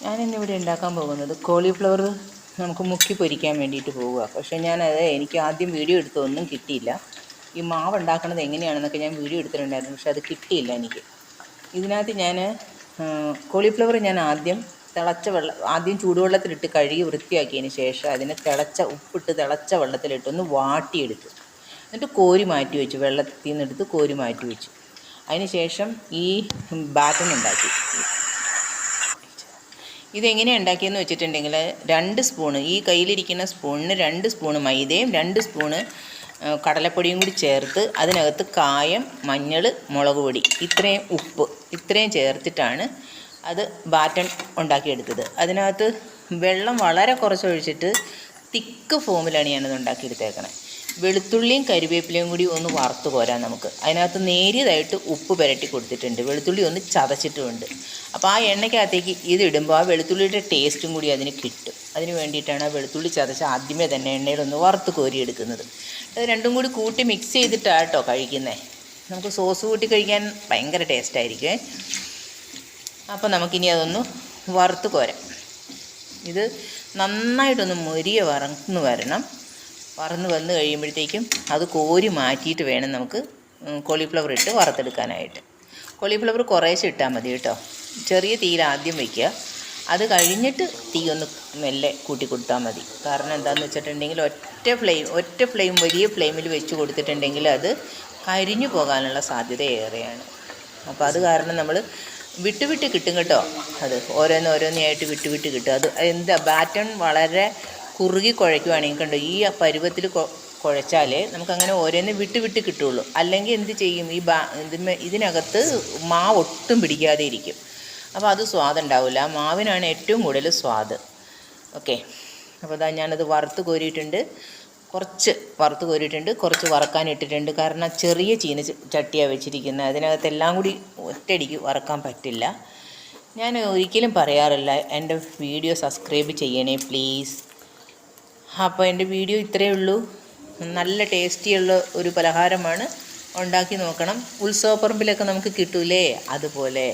ഞാനിന്നിവിടെ ഉണ്ടാക്കാൻ പോകുന്നത് കോളിഫ്ലവർ നമുക്ക് മുക്കി പൊരിക്കാൻ വേണ്ടിയിട്ട് പോവുക. പക്ഷേ എനിക്ക് ആദ്യം വീഡിയോ എടുത്തൊന്നും കിട്ടിയില്ല. ഈ മാവ് ഉണ്ടാക്കുന്നത് എങ്ങനെയാണെന്നൊക്കെ ഞാൻ വീഡിയോ എടുത്തിട്ടുണ്ടായിരുന്നു, പക്ഷെ അത് കിട്ടിയില്ല എനിക്ക്. ഇതിനകത്ത് കോളിഫ്ലവർ ഞാൻ ആദ്യം ചൂടുവെള്ളത്തിലിട്ട് കഴുകി വൃത്തിയാക്കിയതിന് ശേഷം അതിനെ തിളച്ച വെള്ളത്തിലിട്ടൊന്ന് വാട്ടിയെടുത്തു. എന്നിട്ട് കോരി മാറ്റി വെച്ചു, വെള്ളത്തിൽ നിന്നെടുത്ത് കോരി മാറ്റി വെച്ചു. അതിന് ശേഷം ഈ ബാറ്റർ ഉണ്ടാക്കി. ഇതെങ്ങനെയാണ് ഉണ്ടാക്കിയെന്ന് വെച്ചിട്ടുണ്ടെങ്കിൽ 2 സ്പൂണ്, ഈ കയ്യിലിരിക്കുന്ന സ്പൂണിന് 2 സ്പൂണ് മൈദയും 2 സ്പൂണ് കടലപ്പൊടിയും കൂടി ചേർത്ത് അതിനകത്ത് കായം, മഞ്ഞൾ, മുളക് പൊടി, ഇത്രയും ഉപ്പ്, ഇത്രയും ചേർത്തിട്ടാണ് അത് ബാറ്റൺ ഉണ്ടാക്കിയെടുത്തത്. അതിനകത്ത് വെള്ളം വളരെ കുറച്ചൊഴിച്ചിട്ട് തിക്ക് ഫോമിലാണ് ഞാനത് ഉണ്ടാക്കിയെടുത്തേക്കണേ. വെളുത്തുള്ളിയും കരിവേപ്പിലയും കൂടി ഒന്ന് വറുത്ത് കോരാം നമുക്ക്. അതിനകത്ത് നേരിയതായിട്ട് ഉപ്പ് പുരട്ടി കൊടുത്തിട്ടുണ്ട്, വെളുത്തുള്ളി ഒന്ന് ചതച്ചിട്ടുമുണ്ട്. അപ്പോൾ ആ എണ്ണയ്ക്കകത്തേക്ക് ഇതിടുമ്പോൾ ആ വെളുത്തുള്ളിയുടെ ടേസ്റ്റും കൂടി അതിന് കിട്ടും. അതിന് വേണ്ടിയിട്ടാണ് ആ വെളുത്തുള്ളി ചതച്ച് ആദ്യമേ തന്നെ എണ്ണയിലൊന്ന് വറുത്ത് കോരിയെടുക്കുന്നത്. അത് രണ്ടും കൂടി കൂട്ടി മിക്സ് ചെയ്തിട്ടാണ് കേട്ടോ കഴിക്കുന്നത്. നമുക്ക് സോസ് കൂട്ടി കഴിക്കാൻ ഭയങ്കര ടേസ്റ്റായിരിക്കും. അപ്പോൾ നമുക്കിനി അതൊന്ന് വറുത്ത് കോരാം. ഇത് നന്നായിട്ടൊന്ന് വറന്ന് വരണം. വറന്ന് വന്ന് കഴിയുമ്പോഴത്തേക്കും അത് കോരി മാറ്റിയിട്ട് വേണം നമുക്ക് കോളിഫ്ലവർ ഇട്ട് വറുത്തെടുക്കാനായിട്ട്. കോളിഫ്ലവർ കുറേശ്ശെ ഇട്ടാൽ മതി കേട്ടോ. ചെറിയ തീയിൽ ആദ്യം വയ്ക്കുക, അത് കഴിഞ്ഞിട്ട് തീ ഒന്ന് മെല്ലെ കൂട്ടി കൊടുത്താൽ മതി. കാരണം എന്താണെന്ന് വെച്ചിട്ടുണ്ടെങ്കിൽ ഒറ്റ ഫ്ലെയിം വലിയ ഫ്ലെയിമിൽ വെച്ച് കൊടുത്തിട്ടുണ്ടെങ്കിൽ അത് കരിഞ്ഞു പോകാനുള്ള സാധ്യത ഏറെയാണ്. അപ്പോൾ അത് കാരണം നമ്മൾ വിട്ട് കിട്ടും കേട്ടോ. അത് ഓരോന്നായിട്ട് വിട്ട് കിട്ടും. അത് ബാറ്റൺ വളരെ കുറുകി കുഴയ്ക്കുവാണെങ്കിൽ കണ്ടോ, ഈ പരുവത്തിൽ കുഴച്ചാലേ നമുക്കങ്ങനെ ഓരോന്ന് വിട്ട് കിട്ടുള്ളൂ. അല്ലെങ്കിൽ എന്ത് ചെയ്യും, ഇതിനകത്ത് മാവ് ഒട്ടും പിടിക്കാതെ ഇരിക്കും. അപ്പോൾ അത് സ്വാദുണ്ടാവില്ല. മാവിനാണ് ഏറ്റവും കൂടുതൽ സ്വാദ്. ഓക്കെ, അപ്പോൾ ഞാനത് വറുത്ത് കോരിയിട്ടുണ്ട്, കുറച്ച് വറക്കാനിട്ടിട്ടുണ്ട്. കാരണം ചെറിയ ചട്ടിയാണ് വെച്ചിരിക്കുന്നത്, അതിനകത്തെല്ലാം കൂടി ഒറ്റയടിക്ക് വറക്കാൻ പറ്റില്ല. ഞാൻ ഒരിക്കലും പറയാറില്ല എൻ്റെ വീഡിയോ സബ്സ്ക്രൈബ് ചെയ്യണേ പ്ലീസ്. അപ്പോൾ എൻ്റെ വീഡിയോ ഇത്രയേ ഉള്ളൂ. നല്ല ടേസ്റ്റിയുള്ള ഒരു പലഹാരമാണ്, ഉണ്ടാക്കി നോക്കണം. ഉത്സവപ്പറമ്പിലൊക്കെ നമുക്ക് കിട്ടൂലേ, അതുപോലെ